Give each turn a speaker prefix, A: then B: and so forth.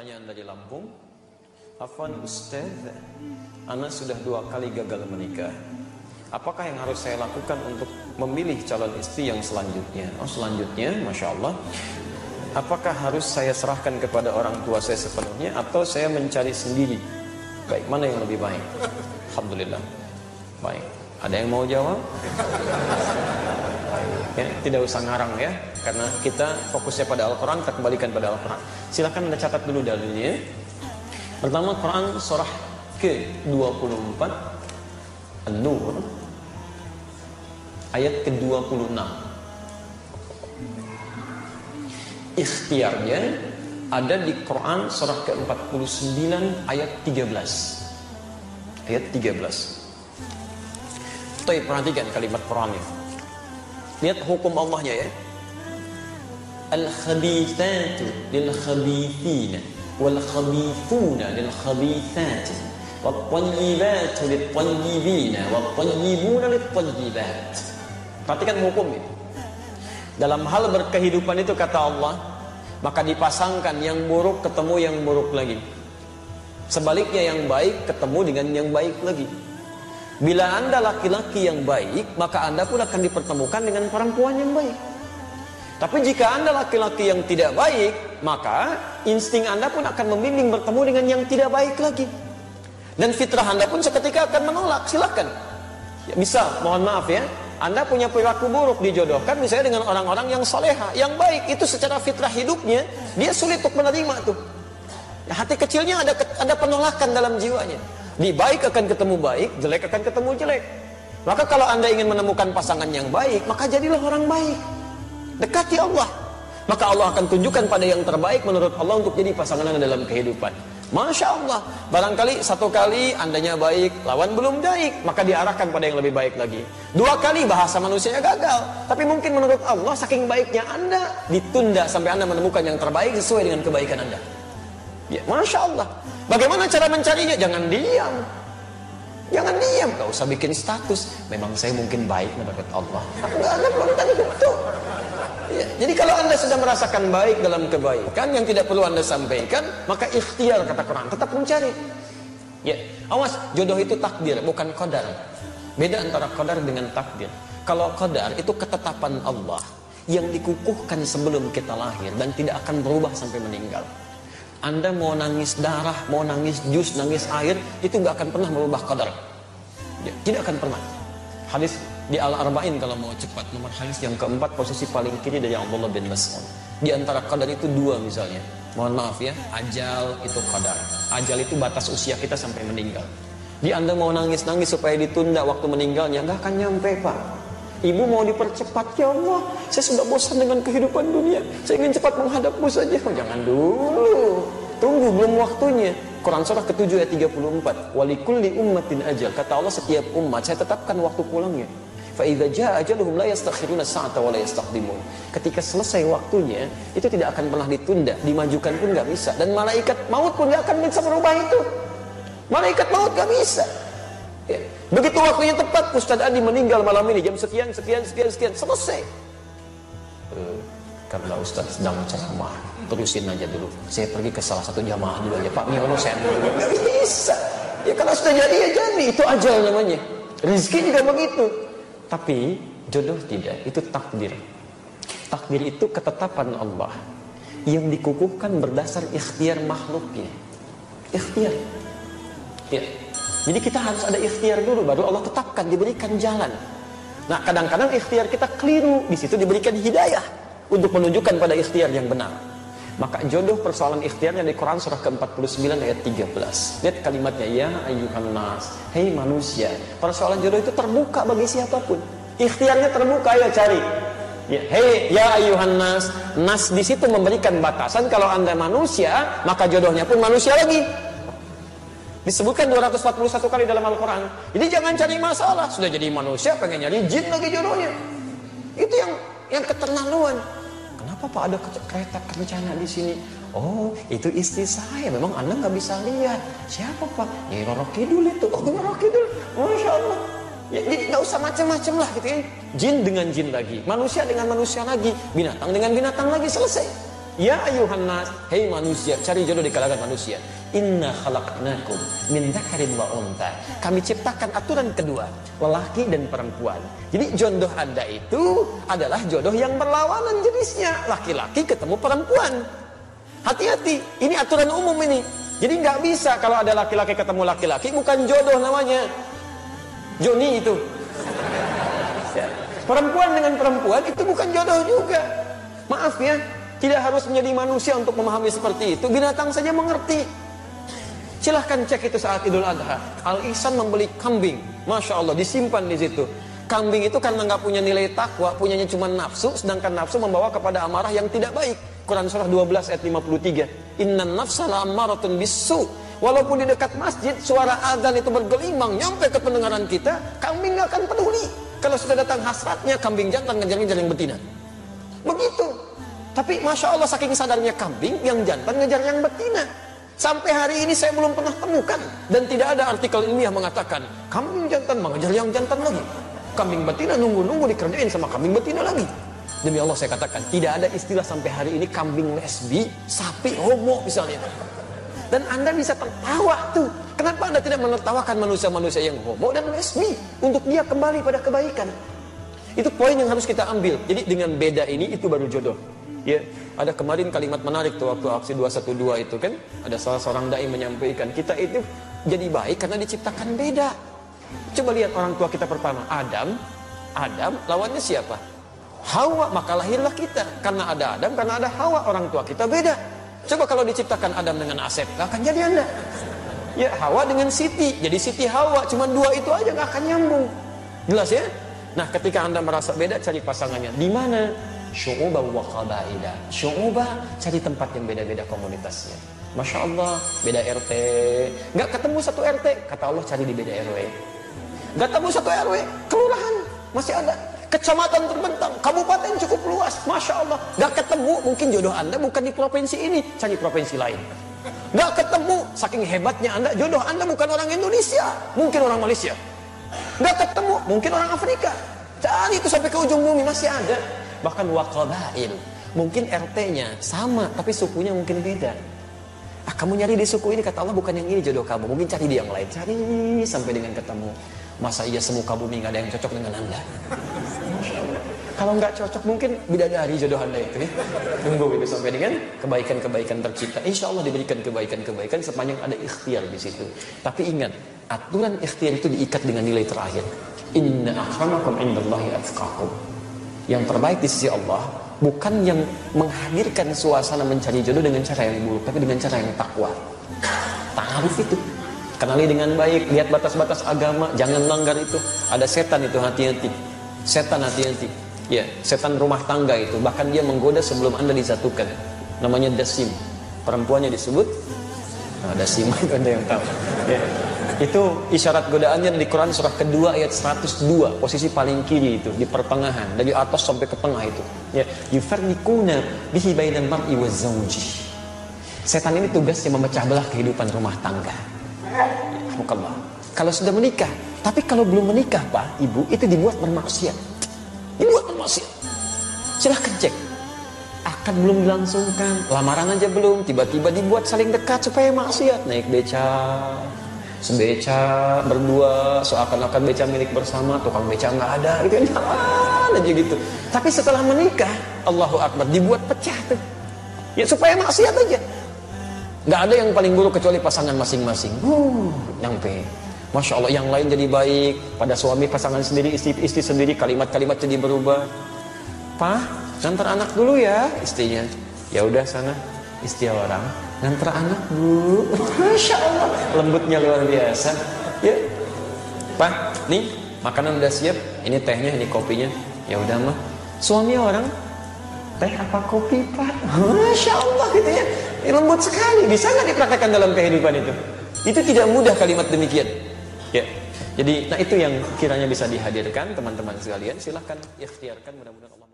A: pertanyaan dari Lampung. Afwan Ustaz, Ana sudah 2 kali gagal menikah. Apakah yang harus saya lakukan untuk memilih calon istri yang selanjutnya? Oh, selanjutnya, Masya Allah. Apakah harus saya serahkan kepada orang tua saya sepenuhnya atau saya mencari sendiri? Baik, mana yang lebih baik? Alhamdulillah. Baik. Ada yang mau jawab? Ya, tidak usah ngarang ya, karena kita fokusnya pada Al-Quran, kita kembalikan pada Al-Quran. Silakan Anda catat dulu dalilnya. Pertama, Quran surah ke-24 An-Nur ayat ke-26. Ikhtiarnya ada di Quran surah ke-49 ayat 13. Ayat 13. Tapi perhatikan kalimat Quran ini. Lihat hukum Allahnya ya. Al-khabithatu lil-khabithina wal-khabithuna lil-khabithati wat-tayyibatu lit-tayyibina wat-tayyibuna lit-tayyibat. Perhatikan hukum ini. Dalam hal berkehidupan itu kata Allah, maka dipasangkan yang buruk ketemu yang buruk lagi. Sebaliknya yang baik ketemu dengan yang baik lagi. Bila Anda laki-laki yang baik, maka Anda pun akan dipertemukan dengan perempuan yang baik. Tapi jika Anda laki-laki yang tidak baik, maka insting Anda pun akan membimbing bertemu dengan yang tidak baik lagi. Dan fitrah Anda pun seketika akan menolak. Silakan. Ya, misal, mohon maaf ya, Anda punya perilaku buruk dijodohkan misalnya dengan orang-orang yang soleha, yang baik, itu secara fitrah hidupnya dia sulit untuk menerima tuh. Ya, hati kecilnya ada penolakan dalam jiwanya. Di baik akan ketemu baik, jelek akan ketemu jelek. Maka kalau Anda ingin menemukan pasangan yang baik, maka jadilah orang baik. Dekati Allah. Maka Allah akan tunjukkan pada yang terbaik menurut Allah untuk jadi pasangan Anda dalam kehidupan. Masya Allah. Barangkali 1 kali Andanya baik, lawan belum baik, maka diarahkan pada yang lebih baik lagi. 2 kali bahasa manusianya gagal, tapi mungkin menurut Allah saking baiknya Anda, ditunda sampai Anda menemukan yang terbaik sesuai dengan kebaikan Anda. Ya, Masya Allah. Bagaimana cara mencarinya? Jangan diam. Jangan diam. Gak usah bikin status. Memang saya mungkin baik menurut Allah. Anda belum tentu. Ya, jadi kalau Anda sudah merasakan baik dalam kebaikan yang tidak perlu Anda sampaikan, maka ikhtiar kata Quran. Tetap mencari. Ya, awas, jodoh itu takdir, bukan qadar. Beda antara qadar dengan takdir. Kalau qadar itu ketetapan Allah yang dikukuhkan sebelum kita lahir dan tidak akan berubah sampai meninggal. Anda mau nangis darah, mau nangis jus, nangis air, itu nggak akan pernah merubah qadar. Ya, tidak akan pernah. Hadis di Al-Arba'in kalau mau cepat, nomor hadis yang keempat, posisi paling kiri dari Abdullah bin Mas'ud. Di antara qadar itu 2 misalnya. Mohon maaf ya, ajal itu qadar. Ajal itu batas usia kita sampai meninggal. Di Anda mau nangis-nangis supaya ditunda waktu meninggalnya, nggak akan nyampe Pak. Ibu mau dipercepat, ya Allah, saya sudah bosan dengan kehidupan dunia, saya ingin cepat menghadapmu saja. Jangan dulu, tunggu, belum waktunya. Quran surah ke-7 ayat 34. Walikulli ummatin ajal. Kata Allah, setiap umat saya tetapkan waktu pulangnya. Fa idza jaa ajaluhum la yastakhiruna sa'ata wa la yastaqdimun. Ketika selesai waktunya, itu tidak akan pernah ditunda, dimajukan pun nggak bisa. Dan malaikat maut pun nggak akan bisa merubah itu. Malaikat maut nggak bisa. Ya. Begitu waktunya tepat, Ustaz Adi meninggal malam ini jam sekian, selesai. Karena Ustaz sedang ceramah, terusin aja dulu. Saya pergi ke salah satu jamaah dulu aja. Pak Miono saya dulu. Gak bisa. Ya kalau sudah jadi ya jadi, itu ajal namanya. Rezeki juga begitu. Tapi jodoh tidak, itu takdir. Takdir itu ketetapan Allah yang dikukuhkan berdasar ikhtiar makhluknya. Ikhtiar. Ya. Jadi kita harus ada ikhtiar dulu, baru Allah tetapkan, diberikan jalan. Nah, kadang-kadang ikhtiar kita keliru, di situ diberikan hidayah untuk menunjukkan pada ikhtiar yang benar. Maka jodoh persoalan ikhtiarnya di Quran surah ke-49 ayat 13. Lihat kalimatnya, ya ayyuhan nas, hei manusia. Persoalan jodoh itu terbuka bagi siapapun. Ikhtiarnya terbuka, ayo cari. Ya, hei ya ayyuhan nas. Nas di situ memberikan batasan, kalau Anda manusia, maka jodohnya pun manusia lagi. Disebutkan 241 kali dalam Al-Quran. Jadi jangan cari masalah. Sudah jadi manusia pengen nyari jin lagi jodohnya. Itu yang keterlaluan. Kenapa Pak ada kereta kencana di sini? Oh, itu istri saya. Memang Anda nggak bisa lihat. Siapa Pak? Nyai Roro Kidul itu. Oh, Roro Kidul. Masya Allah. Ya, jadi nggak usah macam-macam lah gitu ya. Jin dengan jin lagi, manusia dengan manusia lagi, binatang dengan binatang lagi, selesai. Ya ayuhan nas, hei manusia, cari jodoh di kalangan manusia. Inna khalaqnakum min dzakarin wa untha. Kami ciptakan aturan kedua, lelaki dan perempuan. Jadi jodoh Anda itu adalah jodoh yang berlawanan jenisnya, laki-laki ketemu perempuan. Hati-hati, ini aturan umum ini. Jadi nggak bisa kalau ada laki-laki ketemu laki-laki, bukan jodoh namanya. Joni itu. Perempuan dengan perempuan itu bukan jodoh juga. Maaf ya, tidak harus menjadi manusia untuk memahami seperti itu. Binatang saja mengerti. Silahkan cek itu saat Idul Adha. Al-Ihsan membeli kambing, masya Allah, disimpan di situ. Kambing itu karena nggak punya nilai takwa, punyanya cuma nafsu, sedangkan nafsu membawa kepada amarah yang tidak baik. Quran surah 12 ayat 53. Innan nafsa la'ammaratun bisu. Walaupun di dekat masjid suara azan itu bergelimang nyampe ke pendengaran kita, kambing nggak akan peduli. Kalau sudah datang hasratnya, kambing jantan ngejar-ngejar yang betina. Begitu. Tapi masya Allah saking sadarnya kambing, yang jantan ngejar yang betina. Sampai hari ini saya belum pernah temukan, dan tidak ada artikel ilmiah mengatakan kambing jantan mengejar yang jantan lagi. Kambing betina nunggu-nunggu dikerjain sama kambing betina lagi. Demi Allah saya katakan, tidak ada istilah sampai hari ini kambing lesbi, sapi homo misalnya. Dan Anda bisa tertawa tuh. Kenapa Anda tidak menertawakan manusia-manusia yang homo dan lesbi untuk dia kembali pada kebaikan? Itu poin yang harus kita ambil. Jadi dengan beda ini itu baru jodoh. Ya, ada kemarin kalimat menarik tuh waktu aksi 212 itu kan, ada salah seorang dai menyampaikan, kita itu jadi baik karena diciptakan beda. Coba lihat orang tua kita pertama, Adam lawannya siapa? Hawa, maka lahirlah kita. Karena ada Adam, karena ada Hawa, orang tua kita beda. Coba kalau diciptakan Adam dengan Asep, gak akan jadi Anda. Ya, Hawa dengan Siti, jadi Siti Hawa, cuma dua itu aja gak akan nyambung. Jelas ya? Nah, ketika Anda merasa beda, cari pasangannya. Di mana? Syu'ubah wa qabaila. Syu'ubah, cari tempat yang beda-beda komunitasnya. Masya Allah, beda RT. Gak ketemu satu RT, kata Allah cari di beda RW. Gak ketemu satu RW, kelurahan, masih ada. Kecamatan terbentang, kabupaten cukup luas, masya Allah. Gak ketemu, mungkin jodoh Anda bukan di provinsi ini, cari provinsi lain. Gak ketemu, saking hebatnya Anda, jodoh Anda bukan orang Indonesia, mungkin orang Malaysia. Gak ketemu, mungkin orang Afrika. Cari itu sampai ke ujung bumi, masih ada. Bahkan waqabail, mungkin RT-nya sama, tapi sukunya mungkin beda. Kamu nyari di suku ini, kata Allah bukan yang ini jodoh kamu, mungkin cari di yang lain. Cari sampai dengan ketemu. Masa iya semuka bumi gak ada yang cocok dengan Anda? Kalau nggak cocok mungkin bidadari jodoh Anda itu ya. Tunggu itu sampai dengan kebaikan-kebaikan tercipta. Insya Allah diberikan kebaikan-kebaikan sepanjang ada ikhtiar di situ. Tapi ingat, aturan ikhtiar itu diikat dengan nilai terakhir. Inna akramakum indallahi atqakum. Yang terbaik di sisi Allah bukan yang menghadirkan suasana mencari jodoh dengan cara yang buruk, tapi dengan cara yang takwa. Ta'aruf itu. Kenali dengan baik, lihat batas-batas agama, jangan langgar itu. Ada setan itu, hati-hati. Setan hati-hati. Ya, setan rumah tangga itu, bahkan dia menggoda sebelum Anda disatukan. Namanya dasim. Perempuannya disebut dasim, itu Anda yang tahu. Ya. Itu isyarat godaannya di Quran surah kedua ayat 102, posisi paling kiri itu, di pertengahan, dari atas sampai ke tengah itu. Ya, yufarriquna bihi bainal mar'i waz zawji. Setan ini tugasnya memecah belah kehidupan rumah tangga. Alhamdulillah. Kalau sudah menikah, tapi kalau belum menikah Pak, Ibu, itu dibuat bermaksiat. Dibuat bermaksiat. Silahkan cek. Akad belum dilangsungkan, lamaran aja belum, tiba-tiba dibuat saling dekat supaya maksiat. Naik beca, sebeca, berdua, seakan-akan beca milik bersama, tukang beca nggak ada, gitu kan, aja gitu. Tapi setelah menikah, Allahu Akbar, dibuat pecah tuh. Ya supaya maksiat aja. Nggak ada yang paling buruk kecuali pasangan masing-masing. Nyampe. Masya Allah, yang lain jadi baik. Pada suami, pasangan sendiri, istri sendiri, kalimat-kalimat jadi berubah. Pak, ngantar anak dulu ya, istrinya. Ya udah sana, istri orang. Ngantar anak Bu. Masya Allah, lembutnya luar biasa. Ya, Pak, nih makanan udah siap. Ini tehnya, ini kopinya. Ya udah mah. Suami orang, teh apa kopi Pak? Masya Allah gitu ya. Lembut sekali. Bisa nggak dipraktekkan dalam kehidupan itu? Itu tidak mudah kalimat demikian. Ya. Jadi, nah itu yang kiranya bisa dihadirkan teman-teman sekalian. Silahkan ikhtiarkan, mudah-mudahan Allah